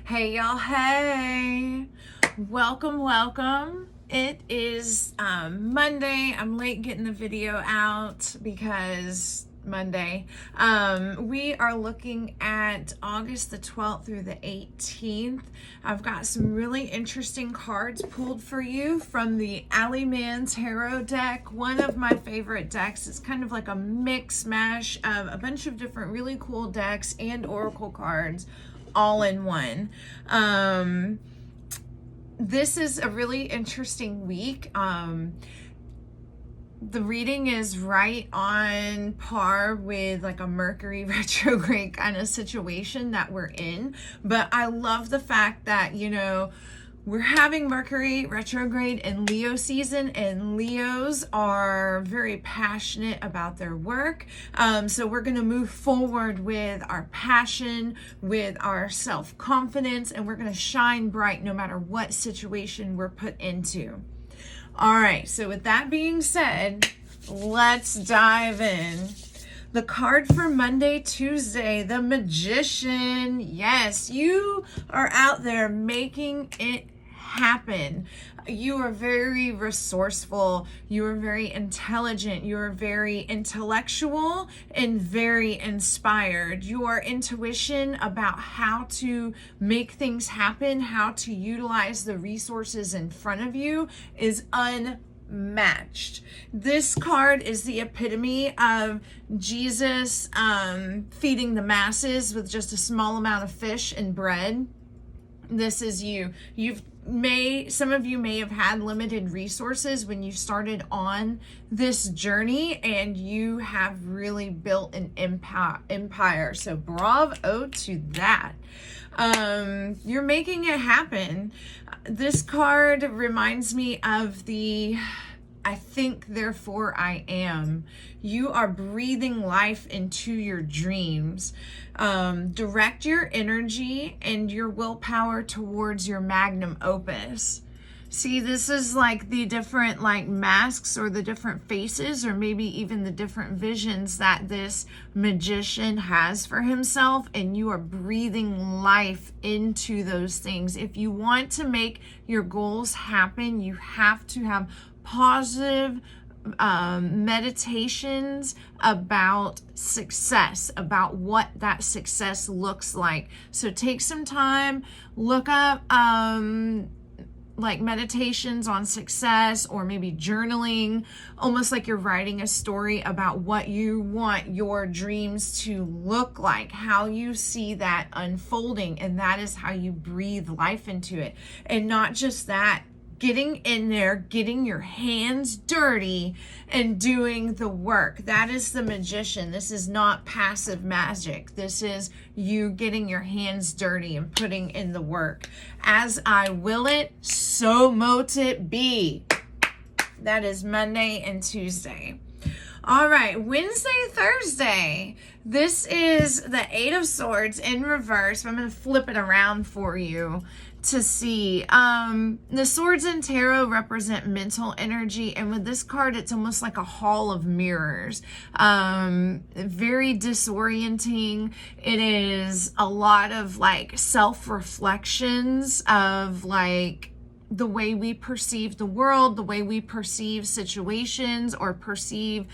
Hey y'all, hey, welcome. It is Monday. I'm late getting the video out because Monday. We are looking at August the 12th through the 18th. I've got some really interesting cards pulled for you from the Alleyman Tarot deck. One of my favorite decks. It's kind of like a mix mash of a bunch of different really cool decks and oracle cards all in one. This is a really interesting week. The reading is right on par with like a Mercury retrograde kind of situation that we're in. But I love the fact that, we're having Mercury retrograde in Leo season, and Leos are very passionate about their work. So we're going to move forward with our passion, with our self-confidence, and we're going to shine bright no matter what situation we're put into. All right, so with that being said, let's dive in. The card for Monday, Tuesday, the Magician. Yes, you are out there making it happen. You are very resourceful. You are very intelligent. You are very intellectual and very inspired. Your intuition about how to make things happen, how to utilize the resources in front of you is unmatched. This card is the epitome of Jesus feeding the masses with just a small amount of fish and bread. This is you. Some of you may have had limited resources when you started on this journey, and you have really built an empire. So bravo to that. You're making it happen. This card reminds me of the I think, therefore I am. You are breathing life into your dreams. Direct your energy and your willpower towards your Magnum Opus. See, this is like the different masks or the different faces, or maybe even the different visions that this magician has for himself, and you are breathing life into those things. If you want to make your goals happen, you have to have positive meditations about success, about what that success looks like. So take some time, look up meditations on success, or maybe journaling, almost like you're writing a story about what you want your dreams to look like, how you see that unfolding, and that is how you breathe life into it. And not just that, getting in there, getting your hands dirty and doing the work. That is the magician. This is not passive magic. This is you getting your hands dirty and putting in the work. As I will it, so mote it be. That is Monday and Tuesday. All right, Wednesday, Thursday. This is the Eight of Swords in reverse. I'm going to flip it around for you to see. The swords in tarot represent mental energy, and with this card it's almost like a hall of mirrors. Very disorienting. It is a lot of self-reflections of the way we perceive the world, the way we perceive situations, or perceive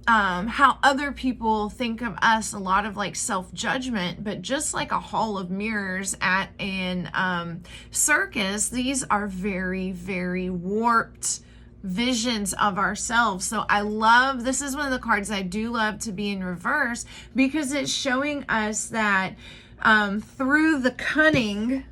how other people think of us. A lot of self-judgment, but just like a hall of mirrors at an circus, these are very, very warped visions of ourselves. So this is one of the cards I do love to be in reverse, because it's showing us that through the cunning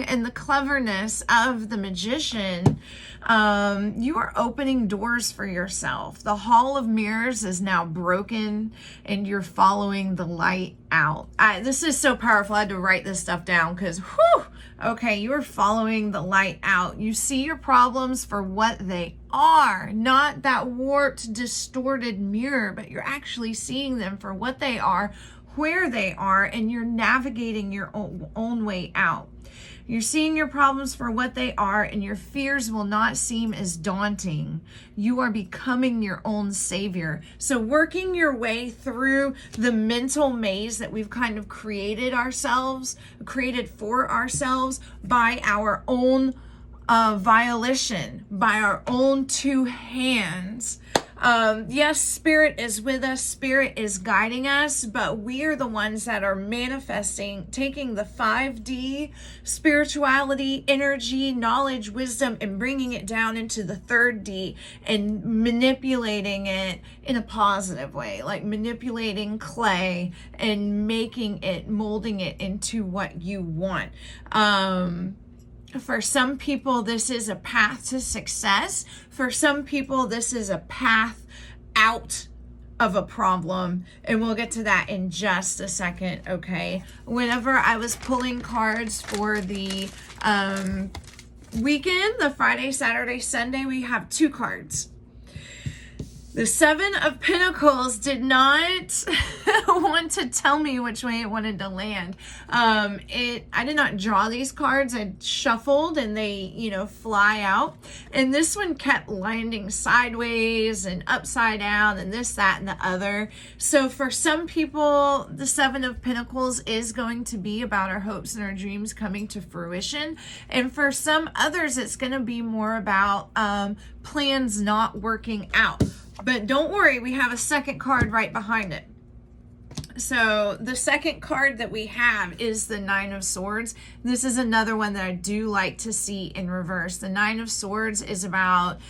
and the cleverness of the magician, you are opening doors for yourself. The hall of mirrors is now broken, and you're following the light out. This is so powerful. I had to write this stuff down because, okay, you are following the light out. You see your problems for what they are, not that warped, distorted mirror, but you're actually seeing them for what they are, where they are, and you're navigating your own way out. You're seeing your problems for what they are, and your fears will not seem as daunting. You are becoming your own savior. So working your way through the mental maze that we've kind of created for ourselves by our own violation, by our own two hands. Yes, Spirit is with us, Spirit is guiding us, but we are the ones that are manifesting, taking the 5D spirituality, energy, knowledge, wisdom, and bringing it down into the 3D and manipulating it in a positive way, like manipulating clay and making it, molding it into what you want. For some people, this is a path to success. For some people, this is a path out of a problem. And we'll get to that in just a second, okay? Whenever I was pulling cards for the weekend, the Friday, Saturday, Sunday, we have 2 cards. The 7 of Pentacles did not want to tell me which way it wanted to land. I did not draw these cards. I shuffled and they, fly out. And this one kept landing sideways and upside down and this, that, and the other. So for some people, the 7 of Pentacles is going to be about our hopes and our dreams coming to fruition. And for some others, it's going to be more about plans not working out. But don't worry, we have a second card right behind it. So the second card that we have is the 9 of Swords. This is another one that I do like to see in reverse. The 9 of Swords is about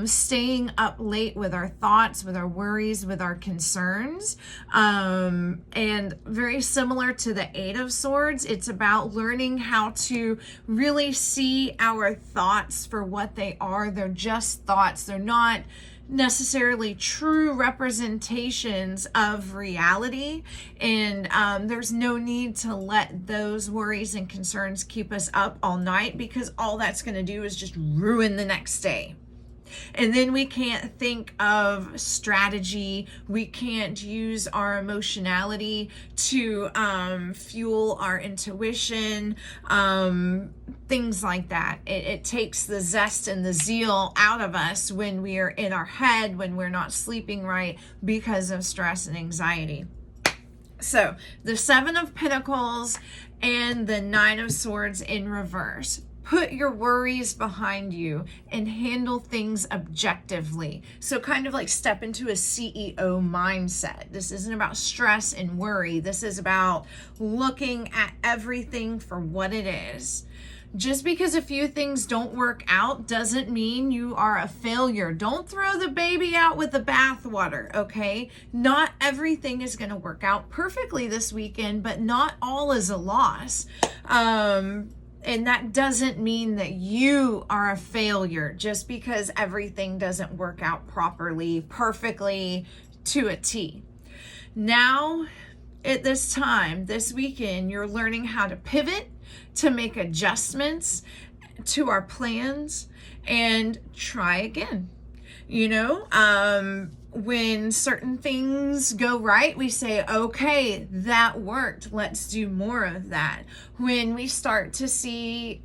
staying up late with our thoughts, with our worries, with our concerns. And very similar to the 8 of Swords, it's about learning how to really see our thoughts for what they are. They're just thoughts. They're not necessarily true representations of reality, and there's no need to let those worries and concerns keep us up all night, because all that's going to do is just ruin the next day. And then we can't think of strategy. We can't use our emotionality to fuel our intuition, things like that. It takes the zest and the zeal out of us when we are in our head, when we're not sleeping right because of stress and anxiety. So the 7 of Pentacles and the 9 of Swords in reverse. Put your worries behind you and handle things objectively. So kind of like step into a CEO mindset. This isn't about stress and worry. This is about looking at everything for what it is. Just because a few things don't work out doesn't mean you are a failure. Don't throw the baby out with the bathwater, okay? Not everything is going to work out perfectly this weekend, but not all is a loss. And that doesn't mean that you are a failure just because everything doesn't work out properly, perfectly, to a T. Now, at this time, this weekend, you're learning how to pivot, to make adjustments to our plans, and try again. When certain things go right, we say, okay, that worked. Let's do more of that. When we start to see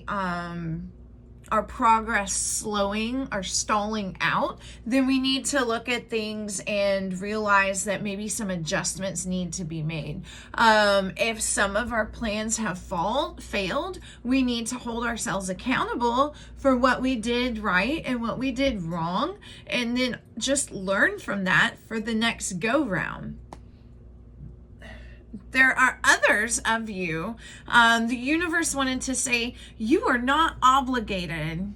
our progress slowing or stalling out, then we need to look at things and realize that maybe some adjustments need to be made. If some of our plans have failed, we need to hold ourselves accountable for what we did right and what we did wrong, and then just learn from that for the next go round. There are others of you, the universe wanted to say, you are not obligated.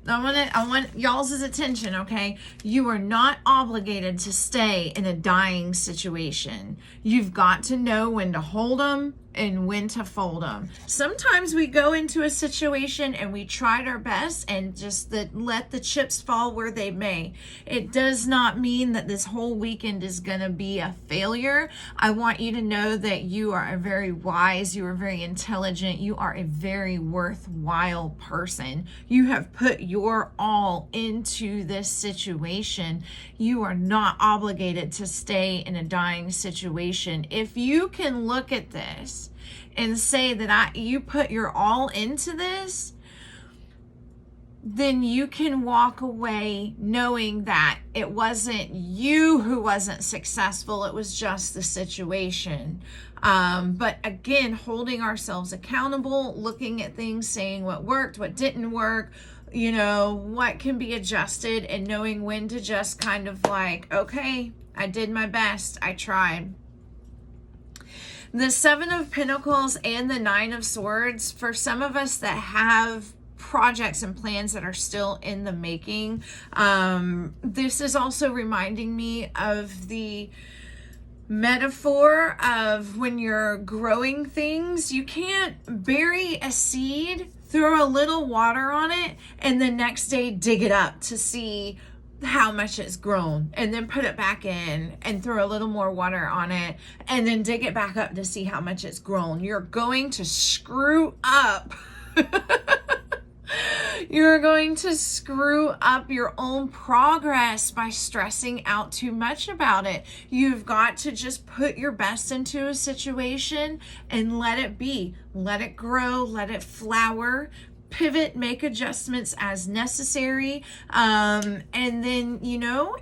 I want y'all's attention, okay? You are not obligated to stay in a dying situation. You've got to know when to hold them and when to fold them. Sometimes we go into a situation and we tried our best and just let the chips fall where they may. It does not mean that this whole weekend is going to be a failure. I want you to know that you are a very wise, you are very intelligent, you are a very worthwhile person. You have put your all into this situation. You are not obligated to stay in a dying situation. If you can look at this and say that you put your all into this, then you can walk away knowing that it wasn't you who wasn't successful, it was just the situation. But again, holding ourselves accountable, looking at things, saying what worked, what didn't work, you know, what can be adjusted, and knowing when to just kind of like, okay, I did my best, I tried. The Seven of Pentacles and the Nine of Swords, for some of us that have projects and plans that are still in the making, this is also reminding me of the metaphor of when you're growing things. You can't bury a seed, throw a little water on it, and the next day dig it up to see how much it's grown, and then put it back in and throw a little more water on it and then dig it back up to see how much it's grown. You're going to screw up you're going to screw up your own progress by stressing out too much about it. You've got to just put your best into a situation and let it be. Let it grow, let it flower. Pivot, make adjustments as necessary, and then, you know,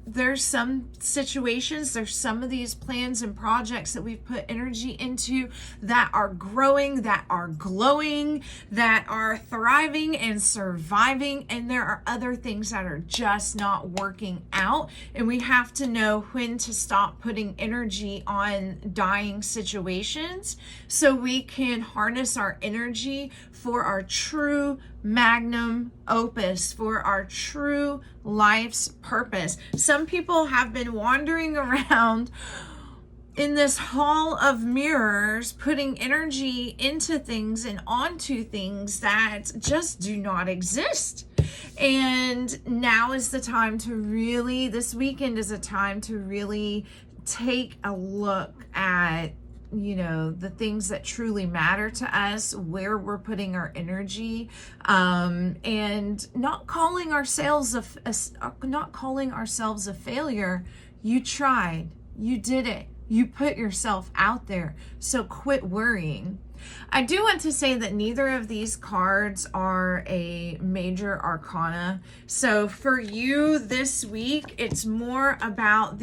there's some situations, there's some of these plans and projects that we've put energy into that are growing, that are glowing, that are thriving and surviving, and there are other things that are just not working out, and we have to know when to stop putting energy on dying situations so we can harness our energy for our true magnum opus, for our true life's purpose. Some people have been wandering around in this hall of mirrors, putting energy into things and onto things that just do not exist. And now is the time to really, this weekend is a time to really take a look at, you know, the things that truly matter to us, where we're putting our energy, and not calling ourselves a failure. You tried, you did it, you put yourself out there, so quit worrying. I do want to say that neither of these cards are a major arcana. So for you this week, it's more about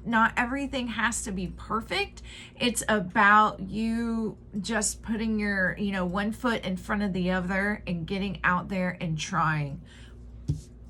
not everything has to be perfect. It's about you just putting your, you know, one foot in front of the other and getting out there and trying.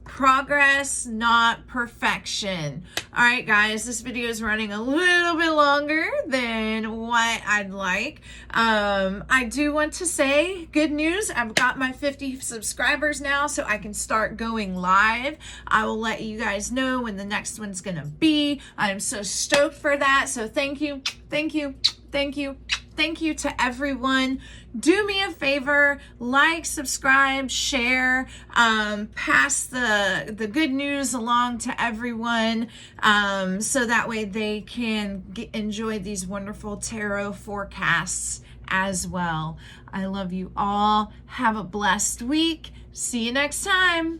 Progress, not perfection. All right, guys, this video is running a little bit longer than what I'd like. I do want to say good news. I've got my 50 subscribers now, so I can start going live. I will let you guys know when the next one's gonna be. I am so stoked for that. So thank you, thank you, thank you. Thank you to everyone. Do me a favor, like, subscribe, share, pass the good news along to everyone, so that way they can enjoy these wonderful tarot forecasts as well. I love you all. Have a blessed week. See you next time.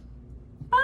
Bye.